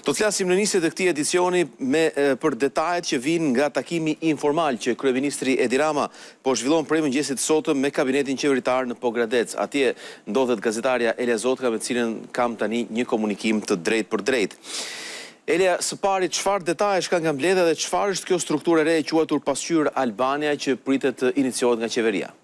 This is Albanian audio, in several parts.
Do të flasim në nisje të këtij edicioni për detajet që vijnë nga takimi informal që kryeministri Edi Rama po zhvillon prej mëngjesit sotëm me kabinetin qeveritar në Pogradec. Atje ndodhet gazetarja Elia Zotka, me cilën kam tani një komunikim të drejtë për drejtë. Elia, së pari, çfarë detaje ka nga mbledhja dhe çfarë është kjo strukturë e re e quajtur Pasqyrë Albania që pritet të iniciohet nga qeveria?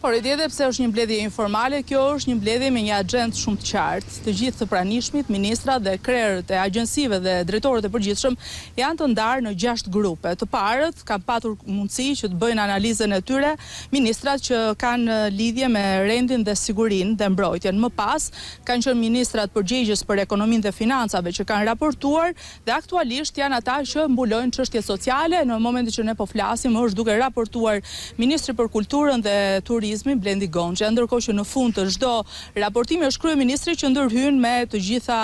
Por edhe pse është një mbledhje informale, kjo është një mbledhje me një agjendë shumë të qartë. Të gjithë të pranishmit, ministrat dhe krerët e agjensive dhe drejtorët e përgjithshëm janë të ndarë në 6 grupe. Të parët kanë patur mundësi që të bëjnë analizën e tyre ministrat që kanë lidhje me rendin dhe sigurinë dhe mbrojtjen. Më pas kanë qenë ministrat përgjegjës për ekonominë dhe financave që kanë raportuar dhe aktualisht janë ata që mbulojnë çështjet sociale. Në momentin që ne po flasim është duke raportuar ministri për kulturën dhe turizmin Blendi Gonxha, ndërkohë që në fund të çdo raportimi është kryeministri që ndërhyn me të gjitha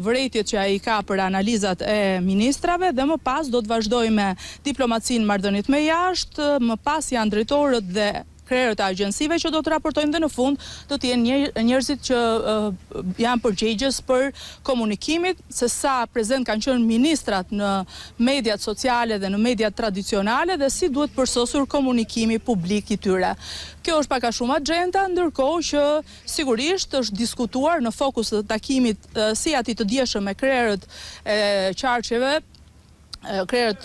vërejtjet që ai ka për analizat e ministrave dhe më pas do të vazhdojë me diplomacinë marrëdhëniet me jashtë, më pas janë drejtorët dhe krerët e agjensive që do të raportojnë dhe në fund do të jenë njerëzit që janë përgjegjës për komunikimit, se sa prezent kanë qenë ministrat në mediat sociale dhe në mediat tradicionale dhe si duhet përsosur komunikimi publik i tyre. Kjo është pak a shumë agjenda, ndërkohë që sigurisht është diskutuar në fokus të takimit si ati të dieshëm me krerët e qarqeve, krerët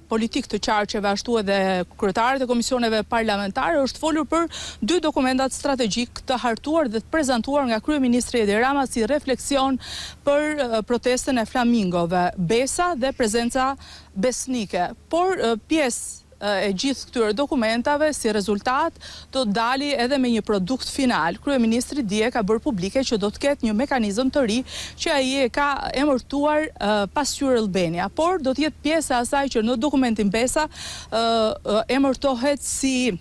politik të qarqeve, ashtu edhe kryetarët e komisioneve parlamentare, është folur për 2 dokumentat strategjik të hartuar dhe të prezantuar nga kryeministri Edi Rama si refleksion për protestën e flamingove, besa dhe prezenca besnike. Por pjesë e gjithë këtyre dokumentave si rezultat do të dali edhe me një produkt final. Kryeministri dje ka bërë publike që do të ketë një mekanizëm të ri që ai e ka emërtuar Pasqyrë Albania, por do të jetë pjesa e asaj që në dokumentin besa emërtohet si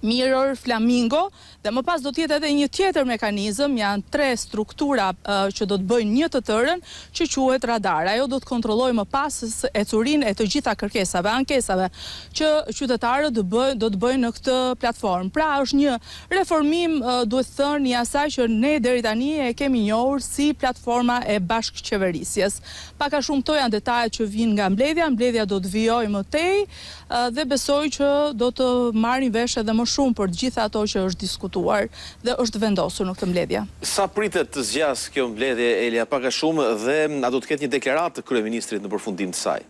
Mirror Flamingo dhe më pas do të jetë edhe një tjetër mekanizëm, janë 3 struktura që do të bëjnë një të tërën që quhet radar. Ajo do të kontrollojë më pas ecurinë e të gjitha kërkesave, ankesave që qytetarët do të bëjnë në këtë platformë. Pra është një reformim, duhet thënë, i asaj që ne deri tani e kemi njohur si platforma e bashkëqeverisjes. Pak a shumë këto janë detajet që vijnë nga mbledhja do të vijojë më tej dhe besoj që do të marrin vesh edhe më shumë për të gjitha ato që është diskutuar dhe është vendosur në këtë mbledhje. Sa pritet të zgjas kjo mbledhje, Elia, pak a shumë, dhe a do të ketë një deklaratë të kryeministrit në përfundim të saj?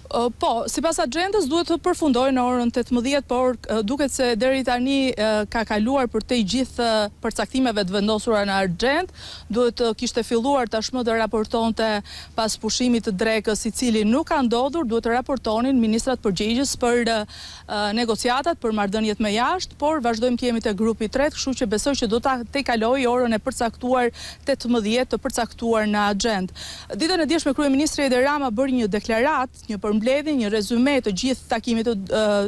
Po, sipas agjendës duhet të përfundojë në orën 18, por duket se deri tani ka kaluar për te gjithë përcaktimeve të vendosura në agjendë, duhet të kishte filluar tashmë të raportonte pas pushimit të drekës, i cili nuk ka ndodhur, duhet të raportonin ministrat përgjegjës për negociatat, për marrëdhëniet me jashtë, por vazhdojmë të jemi te grupi 3, kështu që besoj që do të kalojë orën e përcaktuar 18 të përcaktuar në agjendë. Ditën e djeshme kryeministri Edi Rama bëri një deklaratë, një përmbledhje, një rezume të gjithë takimit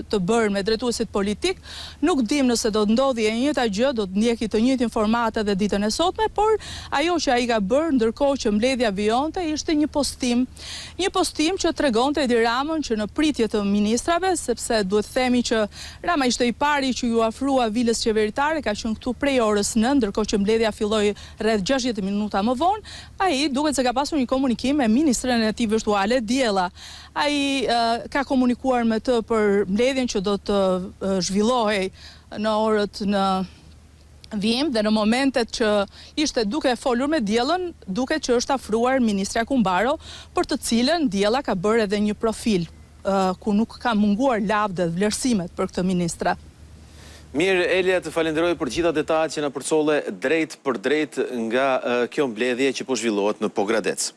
të bërë me drejtuesit politik. Nuk dim nëse do të ndodhi e njëjta gjë, do të ndjeki të njëjtin format edhe ditën e sotme, por ajo që ai ka bërë ndërkohë që mbledhja vijonte ishte një postim që tregonte Edi Ramën që në pritje të ministrave, sepse duhet themi që Rama ishte i pari që ju afrua vilës qeveritare, ka qenë këtu prej orës 9, ndërkohë që mbledhja filloi rreth 60 minuta më vonë, ai duket se ka pasur një komunikim me ministren e tij virtuale Diella. Ai ka komunikuar me të për mbledhjen që do të zhvillohej në orët në vijim dhe në momentet që ishte duke folur me Diellën, duket që është afruar ministra Kumbaro, për të cilën Diella ka bërë edhe një profil ku nuk ka munguar lavdë dhe vlerësimet për këtë ministra. Mirë, Elia, të falenderoj për gjitha detajet që na përcolle drejt për drejt nga kjo mbledhje që po zhvillohet në Pogradec.